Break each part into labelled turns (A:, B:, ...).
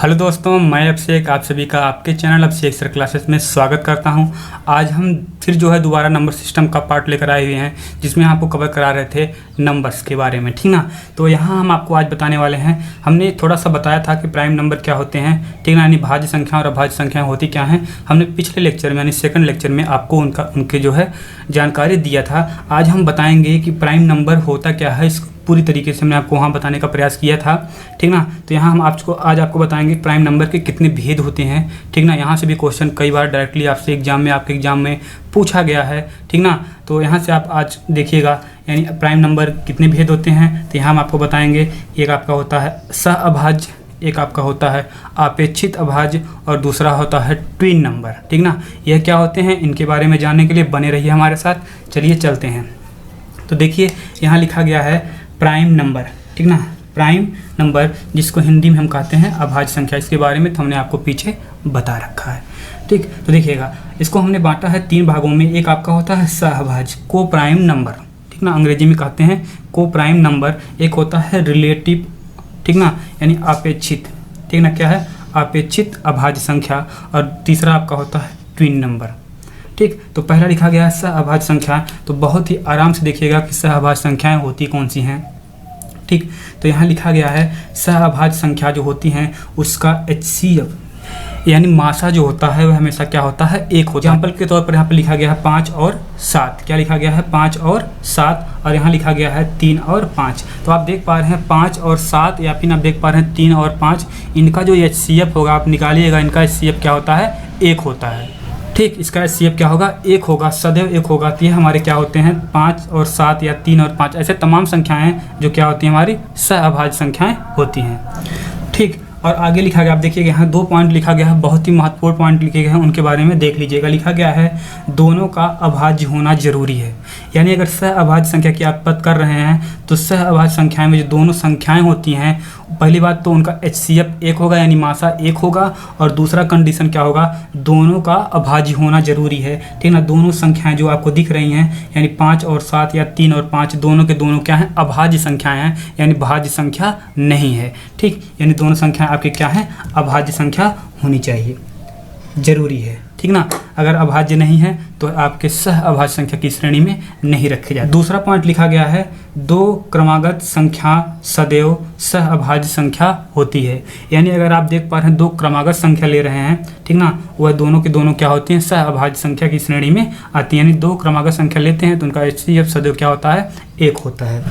A: Hello दोस्तों, मैं अभिषेक आप सभी का आपके चैनल अभिषेक सर क्लासेस में स्वागत करता हूं। आज हम फिर जो है दोबारा नंबर सिस्टम का पार्ट लेकर आए हुए हैं, जिसमें आपको कवर करा रहे थे नंबर्स के बारे में, ठीक ना। तो यहाँ हम आपको आज बताने वाले हैं, हमने थोड़ा सा बताया था कि प्राइम नंबर क्या होते हैं, ठीक ना, यानी भाज्य संख्या और अभाज्य संख्या होती क्या हैं। हमने पिछले लेक्चर में यानी सेकंड लेक्चर में आपको उनके जो है जानकारी दिया था। आज हम बताएंगे कि प्राइम नंबर होता क्या है, इस पूरी तरीके से हमने आपको वहाँ बताने का प्रयास किया था, ठीक ना। तो यहाँ हम आज आपको बताएंगे प्राइम नंबर के कितने भेद होते हैं, ठीक ना। यहाँ से भी क्वेश्चन कई बार डायरेक्टली आपसे आपके एग्जाम में पूछा गया है, ठीक ना। तो यहाँ से आप आज देखिएगा, यानी प्राइम नंबर कितने भेद होते हैं। तो यहाँ हम आपको बताएंगे, एक आपका होता है सहअभाज्य, एक आपका होता है अपेक्षित अभाज्य और दूसरा होता है ट्विन नंबर, ठीक ना। यह क्या होते हैं, इनके बारे में जानने के लिए बने रहिए हमारे साथ। चलिए चलते हैं। तो देखिए यहाँ लिखा गया है प्राइम नंबर, ठीक ना। प्राइम नंबर जिसको हिंदी में हम कहते हैं अभाज्य संख्या, इसके बारे में तो हमने आपको पीछे बता रखा है, ठीक। तो देखिएगा, इसको हमने बांटा है 3 भागों में। एक आपका होता है सहअभाज्य, को प्राइम नंबर, ठीक ना, अंग्रेजी में कहते हैं को प्राइम नंबर। एक होता है रिलेटिव, ठीक ना, यानी अपेक्षित, ठीक ना, क्या है, अपेक्षित अभाज्य संख्या। और तीसरा आपका होता है ट्विन नंबर, ठीक। तो पहला लिखा गया है सहअभाज्य संख्या। तो बहुत ही आराम से देखिएगा कि सहअभाज्य संख्याएं होती कौन सी हैं, ठीक। तो यहाँ लिखा गया है सहअभाज्य संख्या जो होती हैं उसका HCF यानी मासा जो होता है वह हमेशा क्या होता है, 1 होता है। एग्जाम्पल के तौर पर यहाँ पर लिखा गया है 5 और 7। क्या लिखा गया है, 5 और 7, और यहाँ लिखा गया है 3 और 5। तो आप देख पा रहे हैं 5 और 7, या फिर आप देख पा रहे हैं 3 और 5। इनका जो HCF होगा आप निकालिएगा, इनका HCF क्या होता है, 1 होता है, ठीक। इसका HCF क्या होगा, 1 होगा, सदैव 1 होगा। तो ये हमारे क्या होते हैं, 5 और 7 या 3 और 5, ऐसे तमाम संख्याएं जो क्या होती हैं, हमारी सहअभाज्य संख्याएं होती हैं, ठीक। और आगे लिखा गया, आप देखिएगा यहाँ 2 पॉइंट लिखा गया है, बहुत ही महत्वपूर्ण पॉइंट लिखे गए हैं, उनके बारे में देख लीजिएगा। लिखा गया है दोनों का अभाज्य होना जरूरी है। यानी अगर सहअभाज्य संख्या की आप बात कर रहे हैं तो सहअभाज्य संख्याएं में जो दोनों संख्याएं होती हैं, पहली बात तो उनका HCF 1 होगा, यानी मासा 1 होगा। और दूसरा कंडीशन क्या होगा, दोनों का अभाज्य होना जरूरी है, ठीक ना। दोनों संख्याएं जो आपको दिख रही हैं, यानी 5 और 7 या 3 और 5, दोनों के दोनों क्या हैं, अभाज्य संख्याएं हैं, यानी भाज्य संख्या नहीं है, ठीक। यानी दोनों संख्याएं आपके क्या हैं, अभाज्य संख्या होनी चाहिए, जरूरी है, ठीक ना। अगर अभाज्य नहीं है तो आपके सहअभाज्य संख्या की श्रेणी में नहीं रखे जाते। दूसरा पॉइंट लिखा गया है 2 क्रमागत संख्या सदैव सहअभाज्य संख्या होती है। यानी अगर आप देख पा रहे हैं 2 क्रमागत संख्या ले रहे हैं, ठीक ना, वह दोनों के दोनों क्या होती हैं, सहअभाज्य संख्या की श्रेणी में आती है। यानी 2 क्रमागत संख्या लेते हैं तो उनका HCF सदैव क्या होता है, 1 होता है,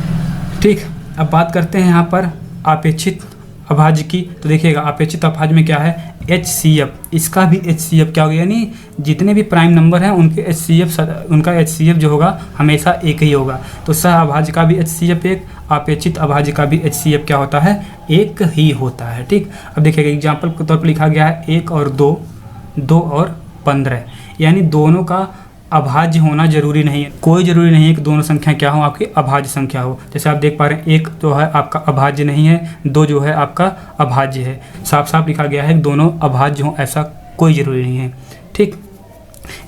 A: ठीक। अब बात करते हैं यहाँ पर अपेक्षित अभाज्य की। तो देखिएगा अपेक्षित अभाज्य में क्या है, HCF, इसका भी HCF क्या होगा, यानी जितने भी प्राइम नंबर हैं उनके उनका HCF जो होगा हमेशा 1 ही होगा। तो सहअभाज्य का भी HCF 1, अपेक्षित अभाज्य का भी HCF क्या होता है, 1 ही होता है, ठीक। अब देखिएगा एग्जाम्पल के तौर पर लिखा गया है 1 और 2, 2 और 15, यानी दोनों का अभाज्य होना जरूरी नहीं है। कोई जरूरी नहीं है कि दोनों संख्या क्या हो, आपकी अभाज्य संख्या हो। जैसे आप देख पा रहे हैं 1 जो है आपका अभाज्य नहीं है, 2 जो है आपका अभाज्य है। साफ साफ लिखा गया है कि दोनों अभाज्य हो, ऐसा कोई जरूरी नहीं है, ठीक।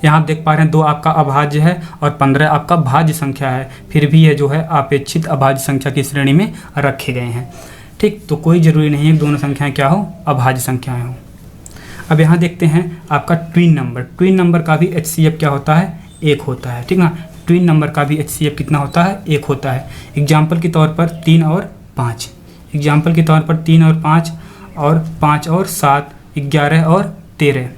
A: यहाँ आप देख पा रहे हैं 2 आपका अभाज्य है और 15 आपका भाज्य संख्या है, फिर भी ये जो है अपेक्षित अभाज्य संख्या की श्रेणी में रखे गए हैं, ठीक। तो कोई जरूरी नहीं है कि दोनों संख्याएं क्या हो, अभाज्य संख्याएं हो। अब यहाँ देखते हैं आपका ट्विन नंबर। ट्विन नंबर का भी HCF क्या होता है, 1 होता है, ठीक ना। ट्विन नंबर का भी HCF कितना होता है, 1 होता है। एग्जाम्पल के तौर पर 3 और 5, एग्जाम्पल के तौर पर 3 और 5 और 5 और 7, 11 और 13।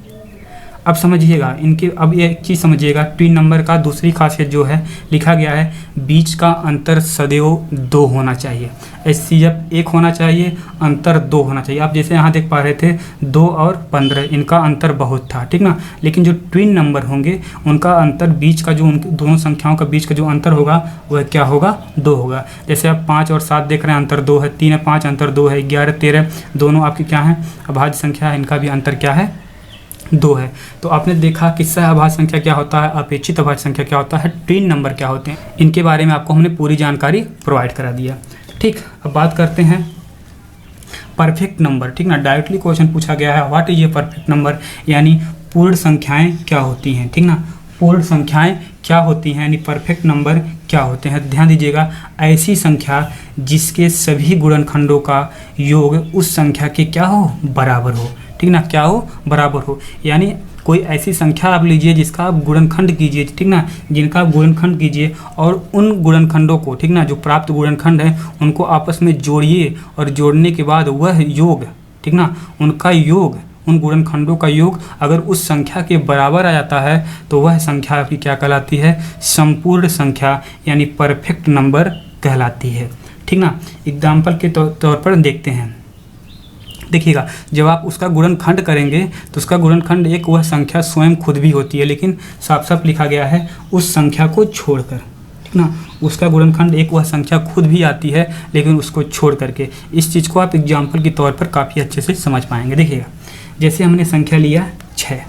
A: अब समझिएगा इनके, अब ये एक चीज़ समझिएगा, ट्विन नंबर का दूसरी खासियत जो है, लिखा गया है बीच का अंतर सदैव 2 होना चाहिए। HCF 1 होना चाहिए, अंतर 2 होना चाहिए। आप जैसे यहाँ देख पा रहे थे 2 और 15, इनका अंतर बहुत था, ठीक ना। लेकिन जो ट्विन नंबर होंगे उनका अंतर, बीच का जो उनके दोनों संख्याओं का बीच का जो अंतर होगा वह क्या होगा, 2 होगा। जैसे आप 5 और 7 देख रहे हैं, अंतर 2 है, 3 और 5 अंतर 2 है, 11 13 दोनों आपकी क्या हैं, अभाज्य संख्या है, इनका भी अंतर क्या है, 2 है। तो आपने देखा कि सहअभाज्य संख्या क्या होता है, अपेक्षित अभाज्य संख्या क्या होता है, ट्विन नंबर क्या होते हैं, इनके बारे में आपको हमने पूरी जानकारी प्रोवाइड करा दिया, ठीक। अब बात करते हैं परफेक्ट नंबर, ठीक ना। डायरेक्टली क्वेश्चन पूछा गया है what is a perfect number, यानी पूर्ण संख्याएं क्या होती हैं, ठीक ना। पूर्ण संख्याएं क्या होती हैं, यानी परफेक्ट नंबर क्या होते हैं। ध्यान दीजिएगा, ऐसी संख्या जिसके सभी गुणनखंडों का योग उस संख्या के क्या हो, बराबर हो। ठीक ना, क्या हो, बराबर हो। यानी कोई ऐसी संख्या आप लीजिए जिसका आप गुणनखंड कीजिए, ठीक ना, जिनका आप गुणनखंड कीजिए और उन गुणनखंडों को, ठीक ना, जो प्राप्त गुणनखंड है उनको आपस में जोड़िए और जोड़ने के बाद वह योग, ठीक ना, उनका योग, उन गुणनखंडों का योग अगर उस संख्या के बराबर आ जाता है तो वह संख्या आपकी क्या कहलाती है, संपूर्ण संख्या यानी परफेक्ट नंबर कहलाती है। ठीक ना, एग्जाम्पल के तौर पर देखते हैं। देखिएगा, जब आप उसका गुणनखंड करेंगे तो उसका गुणनखंड एक वह संख्या स्वयं खुद भी होती है, लेकिन साफ साफ लिखा गया है उस संख्या को छोड़कर। ठीक ना, उसका गुणनखंड एक वह संख्या खुद भी आती है लेकिन उसको छोड़ करके। इस चीज़ को आप एग्जाम्पल के तौर पर काफ़ी अच्छे से समझ पाएंगे। देखिएगा, जैसे हमने संख्या लिया 6,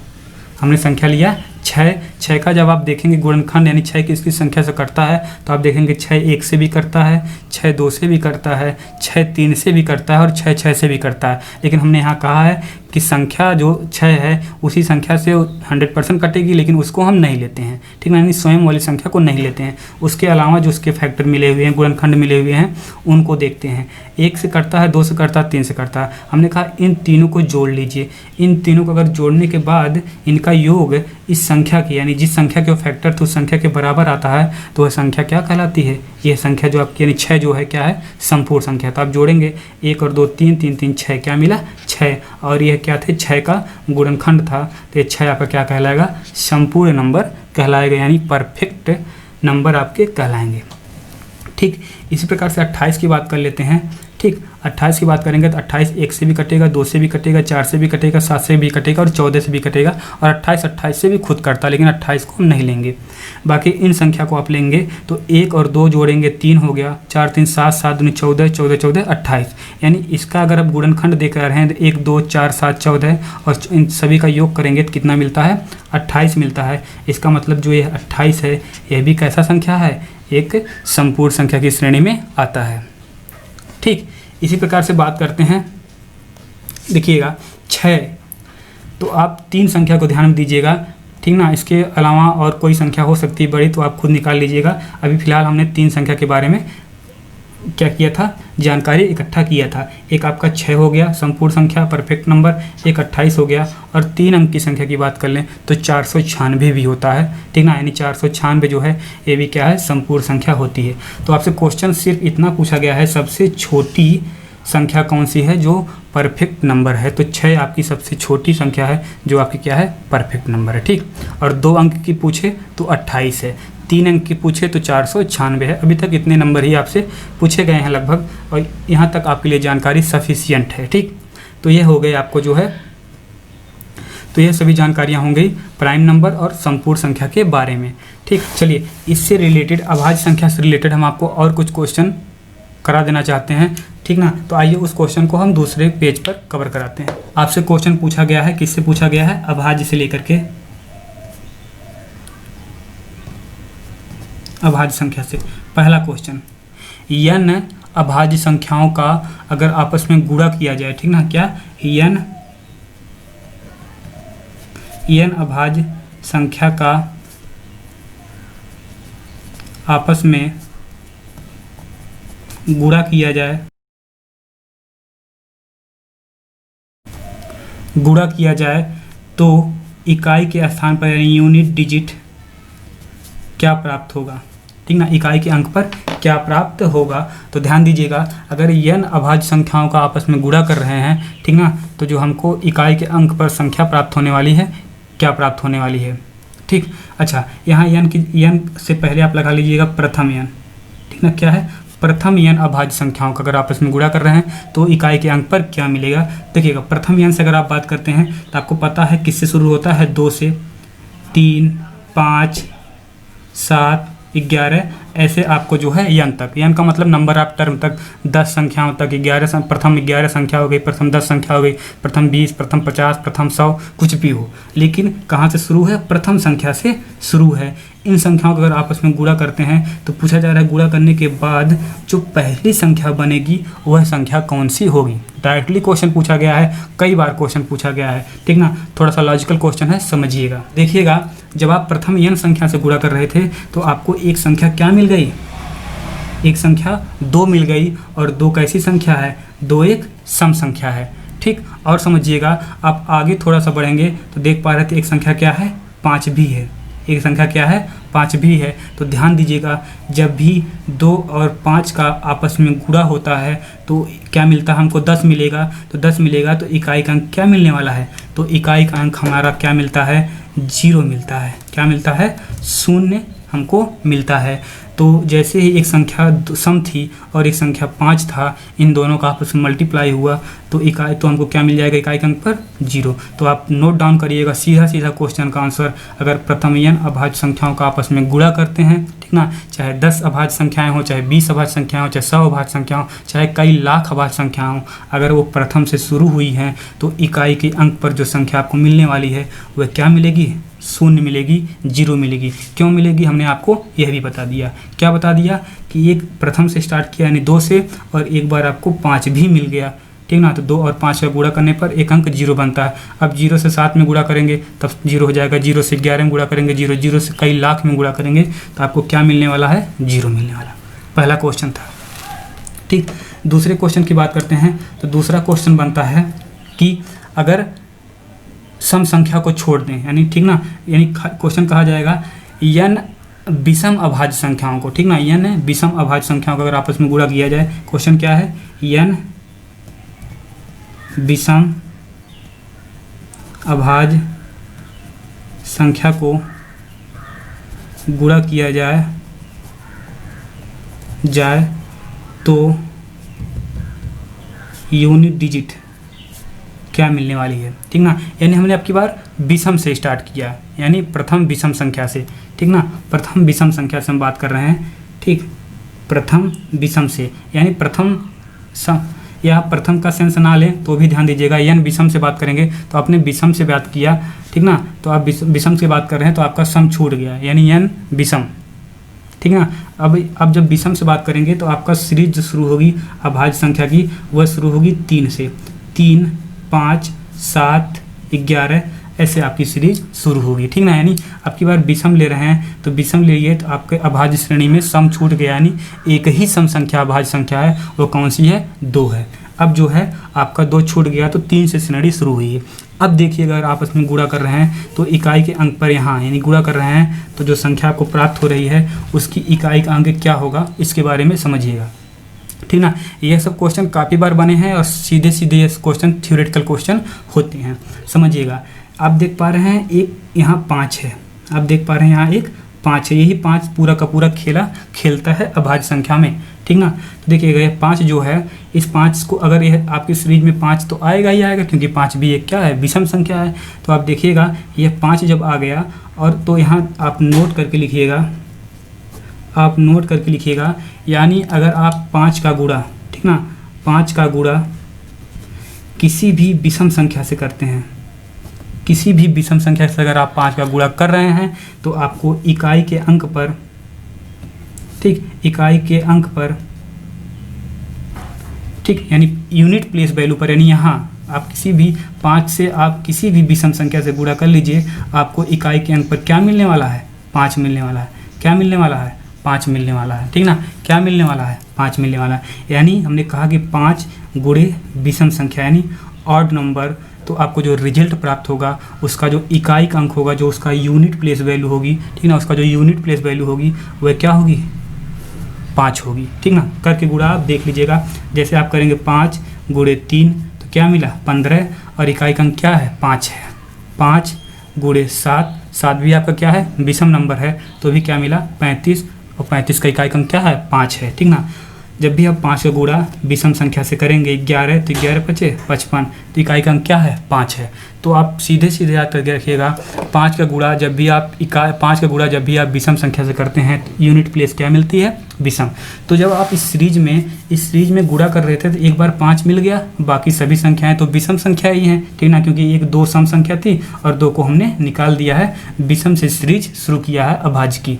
A: हमने संख्या लिया 6 का जब आप देखेंगे गुणनखंड यानी 6 किसकी संख्या से करता है तो आप देखेंगे 6 1 से भी करता है, 6 2 से भी करता है, 6 3 से भी करता है और 6 6 से भी करता है। लेकिन हमने यहाँ कहा है कि संख्या जो 6 है उसी संख्या से 100% कटेगी, लेकिन उसको हम नहीं लेते हैं। ठीक है, यानी स्वयं वाली संख्या को नहीं लेते हैं। उसके अलावा जो उसके फैक्टर मिले हुए हैं, गुणनखंड मिले हुए हैं, उनको देखते हैं। 1 से करता है, 2 से करता है, 3 से करता है। हमने कहा इन तीनों को जोड़ लीजिए। इन तीनों को अगर जोड़ने के बाद इनका योग इस संख्या की, यानी जिस संख्या के फैक्टर तो उस संख्या के बराबर आता है तो वह संख्या क्या कहलाती है, यह संख्या जो आपकी यानी 6 जो है क्या है, संपूर्ण संख्या। तो आप जोड़ेंगे 1 और 2 3 3 3 6, क्या मिला 6, और यह क्या थे 6 का गुणनखंड था, तो ये 6 आपका क्या कहलाएगा, संपूर्ण नंबर कहलाएगा, यानी परफेक्ट नंबर आपके कहलाएंगे। ठीक, इसी प्रकार से 28 की बात कर लेते हैं। ठीक, 28 की बात करेंगे तो 28 1 से भी कटेगा, 2 से भी कटेगा, 4 से भी कटेगा, 7 से भी कटेगा और 14 से भी कटेगा, और 28 से भी खुद करता है, लेकिन 28 को हम नहीं लेंगे। बाकी इन संख्या को आप लेंगे तो 1 और 2 जोड़ेंगे 3 हो गया, 4 3 7 7 2 14 14 14 28, यानी इसका अगर आप गुणनखंड देख रहे हैं तो 1 2 4 7 14 और इन सभी का योग करेंगे तो कितना मिलता है, 28 मिलता है। इसका मतलब जो ये 28 है यह भी कैसा संख्या है, एक संपूर्ण संख्या की श्रेणी में आता है। ठीक, इसी प्रकार से बात करते हैं। देखिएगा 6, तो आप 3 संख्या को ध्यान में दीजिएगा। ठीक ना, इसके अलावा और कोई संख्या हो सकती है बड़ी तो आप खुद निकाल लीजिएगा। अभी फिलहाल हमने 3 संख्या के बारे में क्या किया था, जानकारी इकट्ठा किया था। एक आपका 6 हो गया संपूर्ण संख्या परफेक्ट नंबर, एक 28 हो गया, और 3 अंक की संख्या की बात कर लें तो 496 भी होता है। ठीक ना, यानी 496 जो है ये भी क्या है, संपूर्ण संख्या होती है। तो आपसे क्वेश्चन सिर्फ इतना पूछा गया है, सबसे छोटी संख्या कौन सी है जो परफेक्ट नंबर है, तो 6 आपकी सबसे छोटी संख्या है जो आपकी क्या है, परफेक्ट नंबर है। ठीक, और 2 अंक की पूछे तो 28 है, 3 अंक की पूछे तो 496 है। अभी तक इतने नंबर ही आपसे पूछे गए हैं लगभग, और यहाँ तक आपके लिए जानकारी सफिशियंट है। ठीक, तो ये हो गए आपको जो है, तो ये सभी जानकारियाँ हो गई प्राइम नंबर और संपूर्ण संख्या के बारे में। ठीक, चलिए इससे रिलेटेड, अभाज्य संख्या से रिलेटेड हम आपको और कुछ क्वेश्चन करा देना चाहते हैं। ठीक ना, तो आइए उस क्वेश्चन को हम दूसरे पेज पर कवर कराते हैं। आपसे क्वेश्चन पूछा गया है, किससे पूछा गया है, अभाज्य से लेकर के अभाज्य संख्या से। पहला क्वेश्चन, n अभाज्य संख्याओं का अगर आपस में गुणा किया जाए, ठीक ना, क्या n अभाज्य संख्या का आपस में गुणा किया जाए, तो इकाई के स्थान पर यानी यूनिट डिजिट क्या प्राप्त होगा। ठीक ना, इकाई के अंक पर क्या प्राप्त होगा। तो ध्यान दीजिएगा, अगर n अभाज्य संख्याओं का आपस में गुणा कर रहे हैं, ठीक ना, तो जो हमको इकाई के अंक पर संख्या प्राप्त होने वाली है, क्या प्राप्त होने वाली है। ठीक, अच्छा, यहाँ n से पहले आप लगा लीजिएगा प्रथम n। ठीक ना, क्या है, प्रथम n अभाज्य संख्याओं का अगर आपस में गुणा कर रहे हैं तो इकाई के अंक पर क्या मिलेगा। देखिएगा, प्रथम n से अगर आप बात करते हैं तो आपको पता है किससे शुरू होता है, 2 से, 3 5 7 11, ऐसे आपको जो है n तक, n का मतलब नंबर ऑफ टर्म तक, 10 संख्याओं तक, 11 प्रथम 11 संख्या हो गई, प्रथम 10 संख्या हो गई, प्रथम 20, प्रथम 50, प्रथम 100, कुछ भी हो, लेकिन कहाँ से शुरू है, प्रथम संख्या से शुरू है। इन संख्याओं को अगर आपस में गुणा करते हैं तो पूछा जा रहा है गुणा करने के बाद जो पहली संख्या बनेगी वह संख्या कौन सी होगी। डायरेक्टली क्वेश्चन पूछा गया है, कई बार क्वेश्चन पूछा गया है। ठीक ना, थोड़ा सा लॉजिकल क्वेश्चन है, समझिएगा। देखिएगा, जब आप प्रथम n संख्या से गुणा कर रहे थे तो आपको एक संख्या क्या मिल गई, एक संख्या 2 मिल गई, और 2 कैसी संख्या है, 2 एक सम संख्या है। ठीक, और समझिएगा आप आगे थोड़ा सा बढ़ेंगे तो देख पा रहे थे एक संख्या क्या है, 5 भी है, एक संख्या क्या है, 5 भी है। तो ध्यान दीजिएगा जब भी 2 और 5 का आपस में गुणा होता है तो क्या मिलता है हमको, 10 मिलेगा। तो 10 मिलेगा तो इकाई का अंक क्या मिलने वाला है, तो इकाई का अंक हमारा क्या मिलता है, 0 मिलता है। क्या मिलता है, 0 हमको मिलता है। तो जैसे ही एक संख्या सम थी और एक संख्या 5 था, इन दोनों का आपस में मल्टीप्लाई हुआ तो इकाई, तो हमको क्या मिल जाएगा, इकाई के अंक पर 0। तो आप नोट डाउन करिएगा सीधा सीधा क्वेश्चन का आंसर। अगर प्रथम n अभाज्य संख्याओं का आपस में गुणा करते हैं, ठीक ना, चाहे 10 अभाज्य संख्याएं हो, चाहे 20 अभाज्य संख्याएं हो, चाहे 100 अभाज्य संख्या हो, चाहे कई लाख अभाज्य संख्या हो, अगर वो प्रथम से शुरू हुई हैं तो इकाई के अंक पर जो संख्या आपको मिलने वाली है वह क्या मिलेगी, 0 मिलेगी, 0 मिलेगी। क्यों मिलेगी, हमने आपको यह भी बता दिया। क्या बता दिया कि एक प्रथम से स्टार्ट किया यानी 2 से, और एक बार आपको 5 भी मिल गया, ठीक ना। तो 2 और 5 का गुणा करने पर एक अंक 0 बनता है। अब 0 से 7 में गुणा करेंगे तब 0 हो जाएगा, 0 से 11 में गुणा करेंगे 0, 0 से कई लाख में गुणा करेंगे तो आपको क्या मिलने वाला है, 0 मिलने वाला। पहला क्वेश्चन था। ठीक, दूसरे क्वेश्चन की बात करते हैं। तो दूसरा क्वेश्चन बनता है कि अगर सम संख्या को छोड़ दें, यानी ठीक ना, यानी क्वेश्चन कहा जाएगा n विषम अभाज्य संख्याओं को, ठीक ना, n विषम अभाज्य संख्याओं को अगर आपस में गुणा किया जाए। क्वेश्चन क्या है, n विषम अभाज्य संख्या को गुणा किया जाए तो यूनिट डिजिट क्या मिलने वाली है, ठीक ना। यानी हमने आपकी बार विषम से स्टार्ट किया, यानी प्रथम विषम संख्या से, ठीक ना, प्रथम विषम संख्या से हम बात कर रहे हैं। ठीक, प्रथम विषम से, यानी प्रथम या प्रथम का सेंस ना लें तो भी ध्यान दीजिएगा, n विषम से बात करेंगे तो आपने विषम से बात किया, ठीक ना, तो आप विषम से बात कर रहे हैं तो आपका सम छूट गया, यानी n विषम, ठीक ना। अब जब विषम से बात करेंगे तो आपका सीरीज जो शुरू होगी अभाज्य संख्या की वह शुरू होगी 3 से, 3, 5, 7, 11 ऐसे आपकी सीरीज शुरू होगी, ठीक ना। यानी आपकी बार विषम ले रहे हैं तो विषम लिए तो आपके अभाज्य श्रेणी में सम छूट गया, यानी एक ही सम संख्या अभाज्य संख्या है, वो कौन सी है, 2 है। अब जो है आपका 2 छूट गया तो 3 से श्रेणी शुरू हुई है। अब देखिए अगर आपस में गुणा कर रहे हैं तो इकाई के अंक पर यहाँ यानी गुणा कर रहे हैं तो जो संख्या आपको प्राप्त हो रही है उसकी इकाई का अंक क्या होगा, इसके बारे में समझिएगा, ठीक ना। ये सब क्वेश्चन काफ़ी बार बने हैं और सीधे सीधे ये क्वेश्चन थ्योरेटिकल क्वेश्चन होते हैं, समझिएगा। आप देख पा रहे हैं एक यहाँ 5 है, आप देख पा रहे हैं यहाँ एक 5 है, यही 5 पूरा का पूरा खेलता है अभाज्य संख्या में, ठीक ना। तो देखिएगा ये 5 जो है, इस 5 को अगर यह आपकी सीरीज में 5 तो आएगा ही आएगा, क्योंकि 5 भी एक क्या है, विषम संख्या है। तो आप देखिएगा ये 5 जब आ गया और तो यहाँ आप नोट करके लिखिएगा, आप नोट करके लिखिएगा, यानी अगर आप 5 का गुणा, ठीक ना, 5 का गुणा किसी भी विषम संख्या से करते हैं, किसी भी विषम संख्या से अगर आप 5 का गुणा कर रहे हैं तो आपको इकाई के अंक पर, ठीक, इकाई के अंक पर, ठीक, यानी यूनिट प्लेस वैल्यू पर, यानी यहाँ आप किसी भी 5 से आप किसी भी विषम संख्या से गुणा कर लीजिए, आपको इकाई के अंक पर क्या मिलने वाला है, 5 मिलने वाला है। क्या मिलने वाला है, 5 मिलने वाला है, ठीक ना। क्या मिलने वाला है, 5 मिलने वाला है। यानी हमने कहा कि 5 गुणे विषम संख्या यानी ऑड नंबर, तो आपको जो रिजल्ट प्राप्त होगा उसका जो इकाई का अंक होगा, जो उसका यूनिट प्लेस वैल्यू होगी, ठीक ना, उसका जो यूनिट प्लेस वैल्यू होगी वह क्या होगी, 5 होगी, ठीक ना। करके गुणा आप देख लीजिएगा, जैसे आप करेंगे 5 गुणे 3 तो क्या मिला 15, और इकाई का अंक क्या है, 5 है। 5 गुणे 7, 7 भी आपका क्या है, विषम नंबर है, तो भी क्या मिला 35, और 35 का इकाई का अंक क्या है, 5 है, ठीक ना। जब भी आप 5 का गुणा विषम संख्या से करेंगे 11, तो 11 पचे 55, तो इकाई का अंक क्या है, 5 है। तो आप सीधे सीधे याद करके रखिएगा, 5 का गुणा जब भी आप 5 का गुणा जब भी आप विषम संख्या से करते हैं तो यूनिट प्लेस क्या मिलती है, विषम। तो जब आप इस सीरीज में गुणा कर रहे थे तो एक बार 5 मिल गया, बाकी सभी संख्याएं तो विषम संख्या ही हैं, ठीक ना, क्योंकि एक 2 सम संख्या थी और 2 को हमने निकाल दिया है, विषम से सीरीज शुरू किया है अभाज्य की।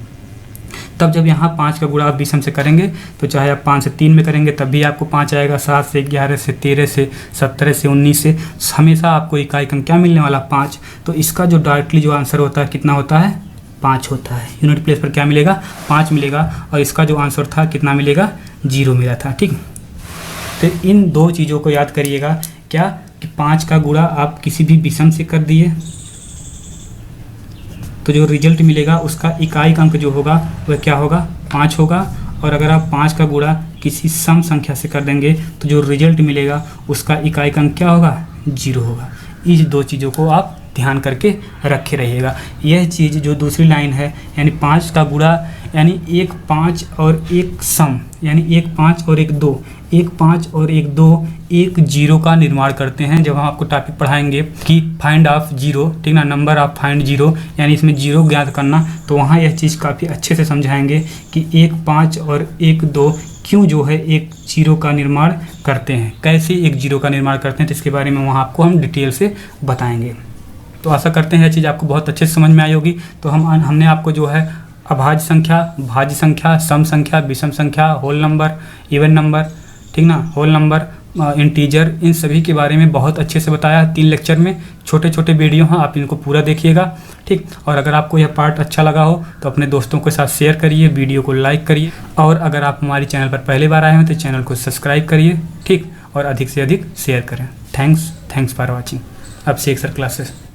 A: तब जब यहाँ 5 का गुणा आप विषम से करेंगे तो चाहे आप 5 से 3 में करेंगे तब भी आपको 5 आएगा, 7 से 11 से 13 से 17 से 19 से हमेशा आपको इकाई का क्या मिलने वाला, 5। तो इसका जो डायरेक्टली जो आंसर होता है कितना होता है, 5 होता है। यूनिट प्लेस पर क्या मिलेगा? 5 मिलेगा। और इसका जो आंसर था कितना मिलेगा? 0 मिला था। ठीक, तो इन दो चीज़ों को याद करिएगा। क्या कि 5 का गुणा आप किसी भी विषम से कर दिए तो जो रिजल्ट मिलेगा उसका इकाई अंक जो होगा वह क्या होगा? 5 होगा। और अगर आप 5 का गुणा किसी सम संख्या से कर देंगे तो जो रिजल्ट मिलेगा उसका इकाई अंक क्या होगा? 0 होगा। इस दो चीज़ों को आप ध्यान करके रखे रहिएगा। यह चीज़ जो दूसरी लाइन है यानी 5 का गुणा यानी 1 5 और 1 सम यानी 1 5 और 1 2, 1 5 और 1 2 एक 0 का निर्माण करते हैं। जब हम आपको टॉपिक पढ़ाएंगे कि फाइंड ऑफ 0, ठीक ना, नंबर ऑफ फाइंड 0 यानी इसमें 0 ज्ञात करना, तो वहाँ यह चीज़ काफ़ी अच्छे से समझाएंगे कि 1 5 और 1 2 क्यों जो है एक 0 का निर्माण करते हैं, कैसे एक 0 का निर्माण करते हैं, तो इसके बारे में वहाँ आपको हम डिटेल से बताएंगे। तो आशा करते हैं यह चीज़ आपको बहुत अच्छे से समझ में आई होगी। तो हमने आपको जो है अभाज्य संख्या, भाज्य संख्या, सम संख्या, विषम संख्या, होल नंबर, इवन नंबर, ठीक ना, होल नंबर, इंटीजर, इन सभी के बारे में बहुत अच्छे से बताया है 3 लेक्चर में। छोटे छोटे वीडियो हैं, आप इनको पूरा देखिएगा। ठीक, और अगर आपको यह पार्ट अच्छा लगा हो तो अपने दोस्तों के साथ शेयर करिए, वीडियो को लाइक करिए, और अगर आप हमारे चैनल पर पहली बार आए हैं तो चैनल को सब्सक्राइब करिए। ठीक, और अधिक से अधिक शेयर करें। Thanks for watching. अब से एक्सर क्लासेस।